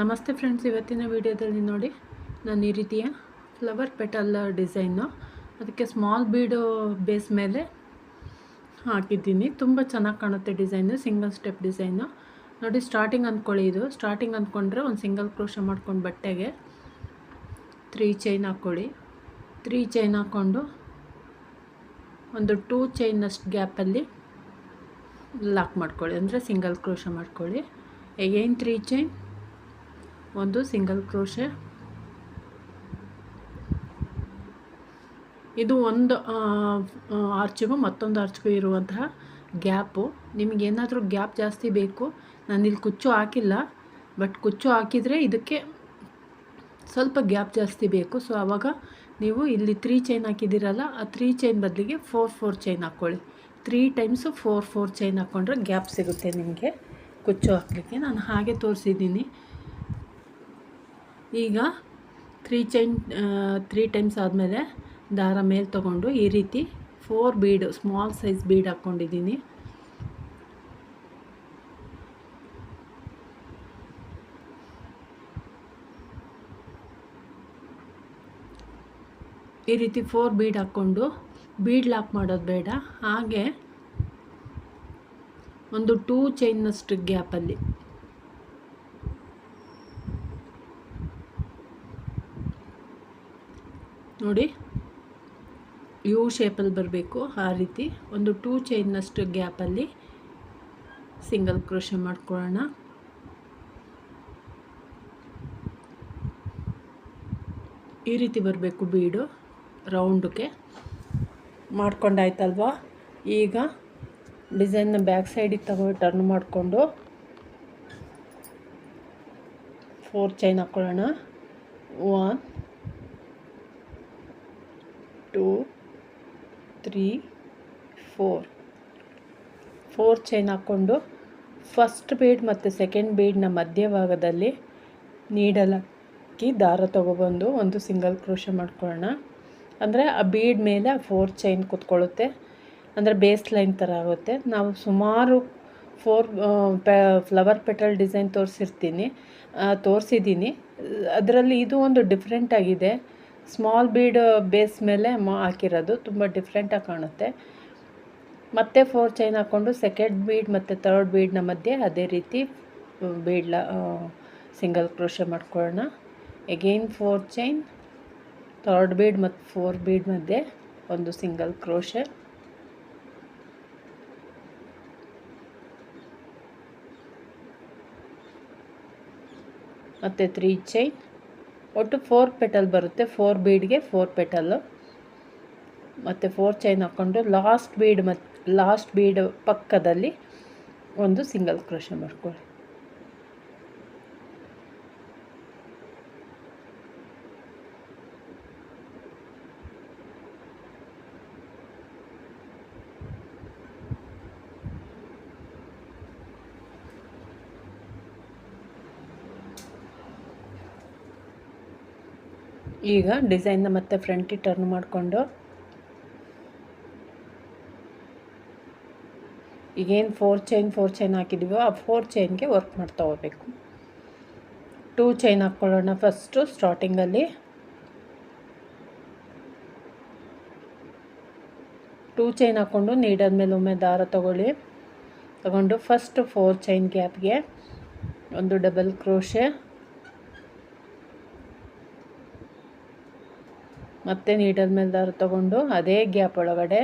ನಮಸ್ತೆ ಫ್ರೆಂಡ್ಸ್, ಇವತ್ತಿನ ವಿಡಿಯೋದಲ್ಲಿ ನೋಡಿ ನಾನು ಈ ರೀತಿಯ ಫ್ಲವರ್ ಪೆಟಲ್ ಡಿಸೈನು ಅದಕ್ಕೆ ಸ್ಮಾಲ್ ಬೀಡು ಬೇಸ್ ಮೇಲೆ ಹಾಕಿದ್ದೀನಿ. ತುಂಬ ಚೆನ್ನಾಗಿ ಕಾಣುತ್ತೆ ಡಿಸೈನು, ಸಿಂಗಲ್ ಸ್ಟೆಪ್ ಡಿಸೈನು ನೋಡಿ. ಸ್ಟಾರ್ಟಿಂಗ್ ಅಂದ್ಕೊಳ್ಳಿ, ಇದು ಸ್ಟಾರ್ಟಿಂಗ್ ಅಂದ್ಕೊಂಡ್ರೆ ಒಂದು ಸಿಂಗಲ್ ಕ್ರೋಶ ಮಾಡ್ಕೊಂಡು ಬಟ್ಟೆಗೆ 3 ಚೈನ್ ಹಾಕ್ಕೊಳ್ಳಿ. 3 ಚೈನ್ ಹಾಕ್ಕೊಂಡು ಒಂದು 2 ಚೈನಷ್ಟು ಗ್ಯಾಪಲ್ಲಿ ಲಾಕ್ ಮಾಡ್ಕೊಳ್ಳಿ, ಅಂದರೆ ಸಿಂಗಲ್ ಕ್ರೋಶ ಮಾಡ್ಕೊಳ್ಳಿ. ಅಗೈನ್ 3 ಚೈನ್, ಒಂದು ಸಿಂಗಲ್ ಕ್ರೋಶೆ. ಇದು ಒಂದು ಆರ್ಚಿಗೂ ಮತ್ತೊಂದು ಆರ್ಚ್ಗೂ ಇರುವಂತಹ ಗ್ಯಾಪು. ನಿಮಗೇನಾದರೂ ಗ್ಯಾಪ್ ಜಾಸ್ತಿ ಬೇಕು, ನಾನಿಲ್ಲಿ ಕುಚ್ಚು ಹಾಕಿಲ್ಲ, ಬಟ್ ಕುಚ್ಚು ಹಾಕಿದರೆ ಇದಕ್ಕೆ ಸ್ವಲ್ಪ ಗ್ಯಾಪ್ ಜಾಸ್ತಿ ಬೇಕು. ಸೊ ಆವಾಗ ನೀವು ಇಲ್ಲಿ 3 ಚೈನ್ ಹಾಕಿದ್ದೀರಲ್ಲ, ಆ 3 ಚೈನ್ ಬದಲಿಗೆ 4 ಚೈನ್ ಹಾಕ್ಕೊಳ್ಳಿ. 3 ಟೈಮ್ಸು 4 ಚೈನ್ ಹಾಕ್ಕೊಂಡ್ರೆ ಗ್ಯಾಪ್ ಸಿಗುತ್ತೆ ನಿಮಗೆ ಕುಚ್ಚು ಹಾಕಲಿಕ್ಕೆ. ನಾನು ಹಾಗೆ ತೋರಿಸಿದ್ದೀನಿ. ಈಗ 3 ಟೈಮ್ಸ್ ಆದಮೇಲೆ ದಾರ ಮೇಲೆ ತೊಗೊಂಡು ಈ ರೀತಿ 4 ಬೀಡು, ಸ್ಮಾಲ್ ಸೈಜ್ ಬೀಡ್ ಹಾಕ್ಕೊಂಡಿದ್ದೀನಿ. ಈ ರೀತಿ 4 ಬೀಡ್ ಹಾಕ್ಕೊಂಡು ಬೀಡ್ ಲಾಕ್ ಮಾಡೋದು ಬೇಡ, ಹಾಗೆ ಒಂದು 2 ಚೈನ್ನಷ್ಟು ಗ್ಯಾಪಲ್ಲಿ ನೋಡಿ, ಯು ಶೇಪಲ್ಲಿ ಬರಬೇಕು. ಆ ರೀತಿ ಒಂದು 2 ಚೈನ್ನಷ್ಟು ಗ್ಯಾಪಲ್ಲಿ ಸಿಂಗಲ್ ಕ್ರೋಶ ಮಾಡ್ಕೊಳ್ಳೋಣ. ಈ ರೀತಿ ಬರಬೇಕು ಬೀಡು ರೌಂಡ್ಗೆ ಮಾಡ್ಕೊಂಡಾಯ್ತಲ್ವಾ. ಈಗ ಡಿಸೈನ್ನ ಬ್ಯಾಕ್ ಸೈಡಿಗೆ ತಗೊಂಡು ಟರ್ನ್ ಮಾಡಿಕೊಂಡು 4 ಚೈನ್ ಹಾಕ್ಕೊಳ್ಳೋಣ. 1 2 3 4 ಚೈನ್ ಹಾಕ್ಕೊಂಡು ಫಸ್ಟ್ ಬೀಡ್ ಮತ್ತು ಸೆಕೆಂಡ್ ಬೀಡ್ನ ಮಧ್ಯಭಾಗದಲ್ಲಿ ನೀಡಲ್ ಹಾಕಿ ದಾರ ತೊಗೊಬಂದು ಒಂದು ಸಿಂಗಲ್ ಕ್ರೋಶ ಮಾಡ್ಕೊಳ್ಳೋಣ. ಅಂದರೆ ಆ ಬೀಡ್ ಮೇಲೆ 4 ಚೈನ್ ಕೂತ್ಕೊಳ್ಳುತ್ತೆ, ಅಂದರೆ ಬೇಸ್ ಲೈನ್ ಥರ ಆಗುತ್ತೆ. ನಾವು ಸುಮಾರು 4 ಫ್ಲವರ್ ಪೆಟಲ್ ಡಿಸೈನ್ ತೋರಿಸಿದ್ದೀನಿ. ಅದರಲ್ಲಿ ಇದು ಒಂದು ಡಿಫ್ರೆಂಟ್ ಆಗಿದೆ. ಸ್ಮಾಲ್ ಬೀಡ್ ಬೇಸ್ ಮೇಲೆ ಹಾಕಿರೋದು ತುಂಬ ಡಿಫ್ರೆಂಟಾಗಿ ಕಾಣುತ್ತೆ. ಮತ್ತೆ 4 ಚೈನ್ ಹಾಕ್ಕೊಂಡು ಸೆಕೆಂಡ್ ಬೀಡ್ ಮತ್ತು ಥರ್ಡ್ ಬೀಡ್ನ ಮಧ್ಯೆ ಅದೇ ರೀತಿ ಸಿಂಗಲ್ ಕ್ರೋಶ ಮಾಡ್ಕೊಳ್ಳೋಣ. ಅಗೈನ್ 4 ಚೈನ್, ಥರ್ಡ್ ಬೀಡ್ ಮತ್ತು 4 ಬೀಡ್ ಮಧ್ಯೆ ಒಂದು ಸಿಂಗಲ್ ಕ್ರೋಶ. ಮತ್ತು 3 ಚೈನ್. ಒಟ್ಟು 4 ಪೆಟಲ್ ಬರುತ್ತೆ. 4 ಬೀಡ್ಗೆ 4 ಪೆಟಲ್ಲು ಮತ್ತು 4 ಚೈನ್ ಹಾಕ್ಕೊಂಡು ಲಾಸ್ಟ್ ಬೀಡ್ ಪಕ್ಕದಲ್ಲಿ ಒಂದು ಸಿಂಗಲ್ ಕ್ರೋಶ ಮಾಡ್ಕೊಳ್ಳಿ. ಈಗ ಡಿಸೈನ್ನ ಮತ್ತೆ ಫ್ರಂಟಿಗೆ ಟರ್ನ್ ಮಾಡಿಕೊಂಡು ಈಗೇನು 4 ಚೈನ್ ಹಾಕಿದ್ದೀವೋ ಆ 4 ಚೈನ್ಗೆ ವರ್ಕ್ ಮಾಡ್ತಾ ಹೋಗಬೇಕು. 2 ಚೈನ್ ಹಾಕ್ಕೊಳ್ಳೋಣ ಫಸ್ಟು ಸ್ಟಾರ್ಟಿಂಗಲ್ಲಿ. 2 ಚೈನ್ ಹಾಕ್ಕೊಂಡು ನೀಡಲ್ ಮೇಲೆ ಒಮ್ಮೆ ದಾರ ತಗೊಂಡು ಫಸ್ಟ್ 4 ಚೈನ್ ಗ್ಯಾಪ್ಗೆ ಒಂದು ಡಬಲ್ ಕ್ರೋಶೆ, ಮತ್ತು ನೀಡಲ್ ಮೇಲೆ ದಾರ ತಗೊಂಡು ಅದೇ ಗ್ಯಾಪ್ ಒಳಗಡೆ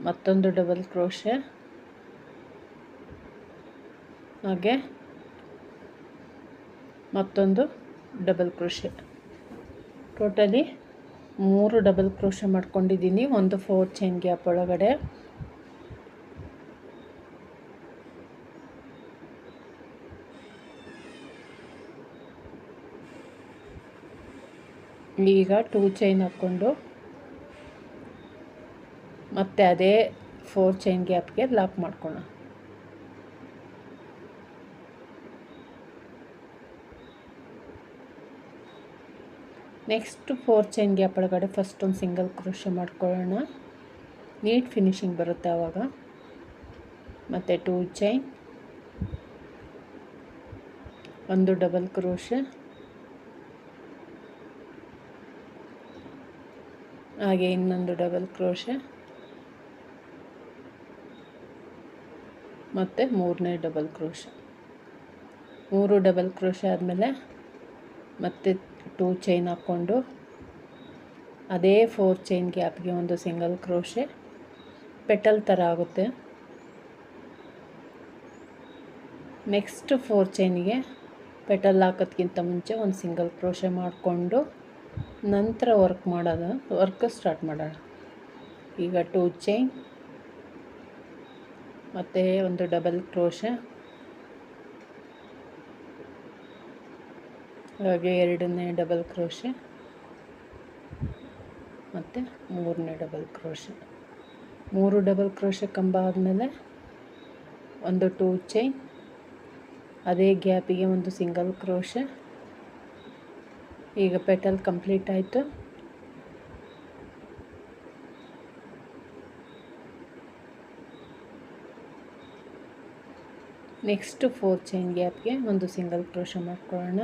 ಮತ್ತೊಂದು ಡಬಲ್ ಕ್ರೋಶೆ, ಹಾಗೆ ಮತ್ತೊಂದು double crochet. Totally 3 double crochet ಮಾಡ್ಕೊಂಡಿದ್ದೀನಿ ಒಂದು 4 ಚೈನ್ ಗ್ಯಾಪ್ ಒಳಗಡೆ. ಈಗ 2 ಚೈನ್ ಹಾಕ್ಕೊಂಡು ಮತ್ತೆ ಅದೇ 4 ಚೈನ್ ಗ್ಯಾಪ್ಗೆ ಲಾಕ್ ಮಾಡ್ಕೊಳ್ಳೋಣ. ನೆಕ್ಸ್ಟ್ 4 ಚೈನ್ ಗ್ಯಾಪ್ ಒಳಗಡೆ ಫಸ್ಟ್ ಒಂದು ಸಿಂಗಲ್ ಕ್ರೋಶ ಮಾಡ್ಕೊಳ್ಳೋಣ. ನೀಟ್ ಫಿನಿಶಿಂಗ್ ಬರುತ್ತೆ ಆವಾಗ. ಮತ್ತು 2 ಚೈನ್, ಒಂದು ಡಬಲ್ ಕ್ರೋಶೆ, ಹಾಗೆ ಇನ್ನೊಂದು ಡಬಲ್ ಕ್ರೋಶೆ, ಮತ್ತು ಮೂರನೇ ಡಬಲ್ ಕ್ರೋಶೆ. 3 ಡಬಲ್ ಕ್ರೋಶೆ ಆದಮೇಲೆ ಮತ್ತೆ 2 ಚೈನ್ ಹಾಕ್ಕೊಂಡು ಅದೇ 4 ಚೈನ್ ಗ್ಯಾಪ್ಗೆ ಒಂದು ಸಿಂಗಲ್ ಕ್ರೋಶೆ, ಪೆಟಲ್ ಥರ ಆಗುತ್ತೆ. ನೆಕ್ಸ್ಟ್ 4 ಚೈನ್ಗೆ ಪೆಟಲ್ ಹಾಕೋದ್ಕಿಂತ ಮುಂಚೆ ಒಂದು ಸಿಂಗಲ್ ಕ್ರೋಶೆ ಮಾಡಿಕೊಂಡು ನಂತರ ವರ್ಕ್ ಸ್ಟಾರ್ಟ್ ಮಾಡೋಣ. ಈಗ 2 ಚೈನ್ ಮತ್ತು ಒಂದು ಡಬಲ್ ಕ್ರೋಶೆ, ಹಾಗೆ 2ನೇ ಡಬಲ್ ಕ್ರೋಶೆ ಮತ್ತು 3ನೇ ಡಬಲ್ ಕ್ರೋಶೆ. 3 ಡಬಲ್ ಕ್ರೋಶೆ ಕಂಬ ಆದಮೇಲೆ ಒಂದು 2 ಚೈನ್, ಅದೇ ಗ್ಯಾಪಿಗೆ ಒಂದು ಸಿಂಗಲ್ ಕ್ರೋಶೆ. ಈಗ ಪೆಟಲ್ ಕಂಪ್ಲೀಟ್ ಆಯಿತು. ನೆಕ್ಸ್ಟ್ 4 ಚೈನ್ ಗ್ಯಾಪ್ಗೆ ಒಂದು ಸಿಂಗಲ್ ಕ್ರೋಶೆ ಮಾಡ್ಕೊಳ್ಳೋಣ.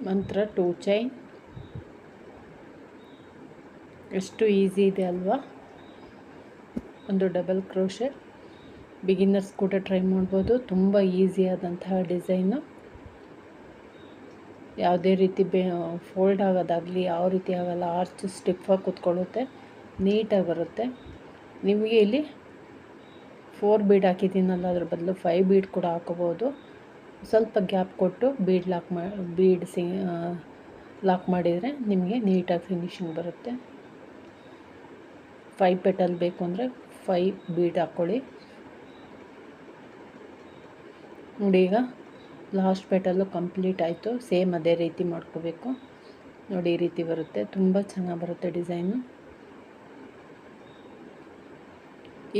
ನಂತರ 2 ಚೈನ್. ಎಷ್ಟು ಈಸಿ ಇದೆ ಅಲ್ವಾ? ಒಂದು ಡಬಲ್ ಕ್ರೋಶೆ. ಬಿಗಿನರ್ಸ್ ಕೂಡ ಟ್ರೈ ಮಾಡ್ಬೋದು. ತುಂಬ ಈಸಿಯಾದಂತಹ ಡಿಸೈನು. ಯಾವುದೇ ರೀತಿ ಫೋಲ್ಡ್ ಆಗೋದಾಗಲಿ ಯಾವ ರೀತಿ ಆಗಲ್ಲ. ಆರ್ಚ್ ಸ್ಟಿಫಾಗಿ ಕೂತ್ಕೊಳ್ಳುತ್ತೆ, ನೀಟಾಗಿ ಬರುತ್ತೆ. ನಿಮಗೆ ಇಲ್ಲಿ 4 ಬೀಡ್ ಹಾಕಿದ್ದೀನಲ್ಲ, ಅದ್ರ ಬದಲು 5 ಬೀಡ್ ಕೂಡ ಹಾಕೋಬೋದು. ಸ್ವಲ್ಪ ಗ್ಯಾಪ್ ಕೊಟ್ಟು ಲಾಕ್ ಮಾಡಿದರೆ ನಿಮಗೆ ನೀಟಾಗಿ ಫಿನಿಶಿಂಗ್ ಬರುತ್ತೆ. 5 ಪೆಟಲ್ ಬೇಕು ಅಂದರೆ 5 ಬೀಡ್ ಹಾಕ್ಕೊಳ್ಳಿ. ನೋಡಿ, ಈಗ ಲಾಸ್ಟ್ ಪೆಟಲ್ಲು ಕಂಪ್ಲೀಟ್ ಆಯಿತು. ಸೇಮ್ ಅದೇ ರೀತಿ ಮಾಡ್ಕೋಬೇಕು. ನೋಡಿ, ಈ ರೀತಿ ಬರುತ್ತೆ. ತುಂಬ ಚೆನ್ನಾಗಿ ಬರುತ್ತೆ ಡಿಸೈನು.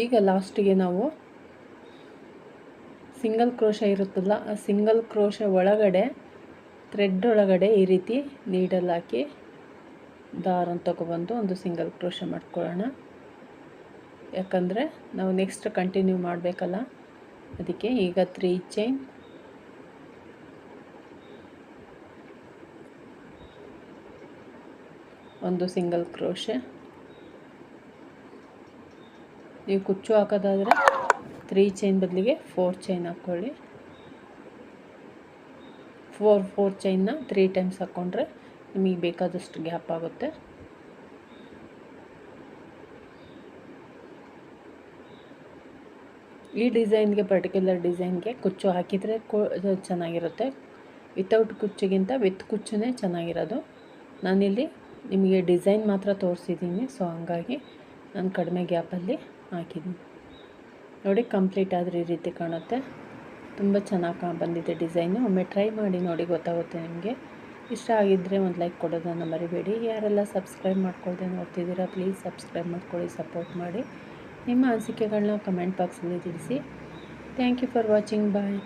ಈಗ ಲಾಸ್ಟಿಗೆ ನಾವು ಸಿಂಗಲ್ ಕ್ರೋಶೆ ಇರುತ್ತಲ್ಲ, ಆ ಸಿಂಗಲ್ ಕ್ರೋಶೆ ಒಳಗಡೆ ಥ್ರೆಡ್ ಒಳಗಡೆ ಈ ರೀತಿ ನೀಡಲ್ ಹಾಕಿ ದಾರನ ತಗೊಬಂದು ಒಂದು ಸಿಂಗಲ್ ಕ್ರೋಶೆ ಮಾಡ್ಕೊಳ್ಳೋಣ. ಯಾಕಂದರೆ ನಾವು ನೆಕ್ಸ್ಟ್ ಕಂಟಿನ್ಯೂ ಮಾಡಬೇಕಲ್ಲ, ಅದಕ್ಕೆ. ಈಗ 3 ಚೈನ್, ಒಂದು ಸಿಂಗಲ್ ಕ್ರೋಶೆ. ನೀವು ಕುಚ್ಚು ಹಾಕೋದಾದರೆ 3 ಚೈನ್ ಬದಲಿಗೆ 4 ಚೈನ್ ಹಾಕ್ಕೊಳ್ಳಿ. 4 ಚೈನ್ನ 3 ಟೈಮ್ಸ್ ಹಾಕ್ಕೊಂಡ್ರೆ ನಿಮಗೆ ಬೇಕಾದಷ್ಟು ಗ್ಯಾಪ್ ಆಗುತ್ತೆ. ಈ ಡಿಸೈನ್ಗೆ, ಪರ್ಟಿಕ್ಯುಲರ್ ಡಿಸೈನ್ಗೆ ಕುಚ್ಚು ಹಾಕಿದರೆ ಚೆನ್ನಾಗಿರುತ್ತೆ. ವಿತೌಟ್ ಕುಚ್ಚಿಗಿಂತ ವಿತ್ ಕುಚ್ಚುನೇ ಚೆನ್ನಾಗಿರೋದು. ನಾನಿಲ್ಲಿ ನಿಮಗೆ ಡಿಸೈನ್ ಮಾತ್ರ ತೋರಿಸಿದ್ದೀನಿ, ಸೊ ಹಂಗಾಗಿ ನಾನು ಕಡಿಮೆ ಗ್ಯಾಪಲ್ಲಿ ಹಾಕಿದ್ದೀನಿ. ನೋಡಿ, ಕಂಪ್ಲೀಟ್ ಆದರೆ ಈ ರೀತಿ ಕಾಣುತ್ತೆ. ತುಂಬ ಚೆನ್ನಾಗಿ ಬಂದಿದೆ ಡಿಸೈನು. ಒಮ್ಮೆ ಟ್ರೈ ಮಾಡಿ ನೋಡಿ, ಗೊತ್ತಾಗುತ್ತೆ ನಿಮಗೆ. ಇಷ್ಟ ಆಗಿದ್ದರೆ ಒಂದು ಲೈಕ್ ಕೊಡೋದನ್ನು ಮರಿಬೇಡಿ. ಯಾರೆಲ್ಲ ಸಬ್ಸ್ಕ್ರೈಬ್ ಮಾಡ್ಕೊಳ್ದೆ ನೋಡ್ತಿದ್ದೀರಾ, ಪ್ಲೀಸ್ ಸಬ್ಸ್ಕ್ರೈಬ್ ಮಾಡ್ಕೊಳ್ಳಿ, ಸಪೋರ್ಟ್ ಮಾಡಿ. ನಿಮ್ಮ ಅನಿಸಿಕೆಗಳನ್ನ ಕಮೆಂಟ್ ಬಾಕ್ಸಲ್ಲಿ ತಿಳಿಸಿ. Thank you for watching. Bye.